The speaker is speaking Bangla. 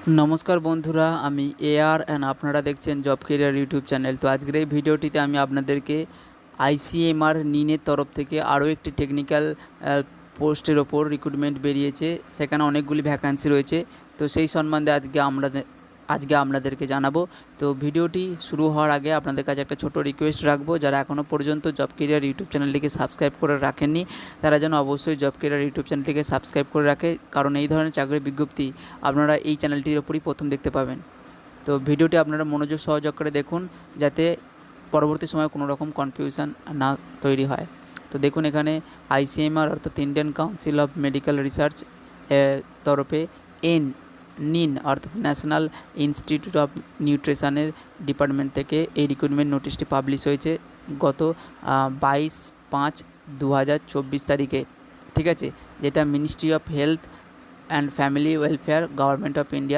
নমস্কার বন্ধুরা, আমি এআর অ্যান্ড আপনারা দেখছেন জব কেরিয়ার ইউটিউব চ্যানেল। তো আজকের এই ভিডিওটিতে আমি আপনাদেরকে আইসিএমআর নিনের তরফ থেকে আরও একটি টেকনিক্যাল পোস্টের ওপর রিক্রুটমেন্ট বেরিয়েছে। সেখানে অনেকগুলি ভ্যাকান্সি রয়েছে। তো সেই সম্বন্ধে আজকে আপনাদেরকে জানাবো। তো ভিডিওটি শুরু হওয়ার আগে আপনাদের কাছে একটা ছোট রিকোয়েস্ট রাখবো, যারা এখনও পর্যন্ত জব কেরিয়ার ইউটিউব চ্যানেলটিকে সাবস্ক্রাইব করে রাখেননি তারা যেন অবশ্যই জব কেরিয়ার ইউটিউব চ্যানেলটিকে সাবস্ক্রাইব করে রাখে, কারণ এই ধরনের চাকরির বিজ্ঞপ্তি আপনারা এই চ্যানেলটির ওপরই প্রথম দেখতে পাবেন। তো ভিডিওটি আপনারা মনোযোগ সহকারে দেখুন, যাতে পরবর্তী সময়ে কোনো রকম কনফিউশন না তৈরি হয়। তো দেখুন, এখানে আইসিএমআর অর্থাৎ Indian council of medical research তরফে নিন অর্থাৎ ন্যাশনাল ইনস্টিটিউট অফ নিউট্রিশনের ডিপার্টমেন্ট থেকে এই রিক্রুটমেন্ট নোটিশটি পাবলিশ হয়েছে গত 22/5/2024 তারিখে। ঠিক আছে, যেটা ministry of health and family welfare, government of India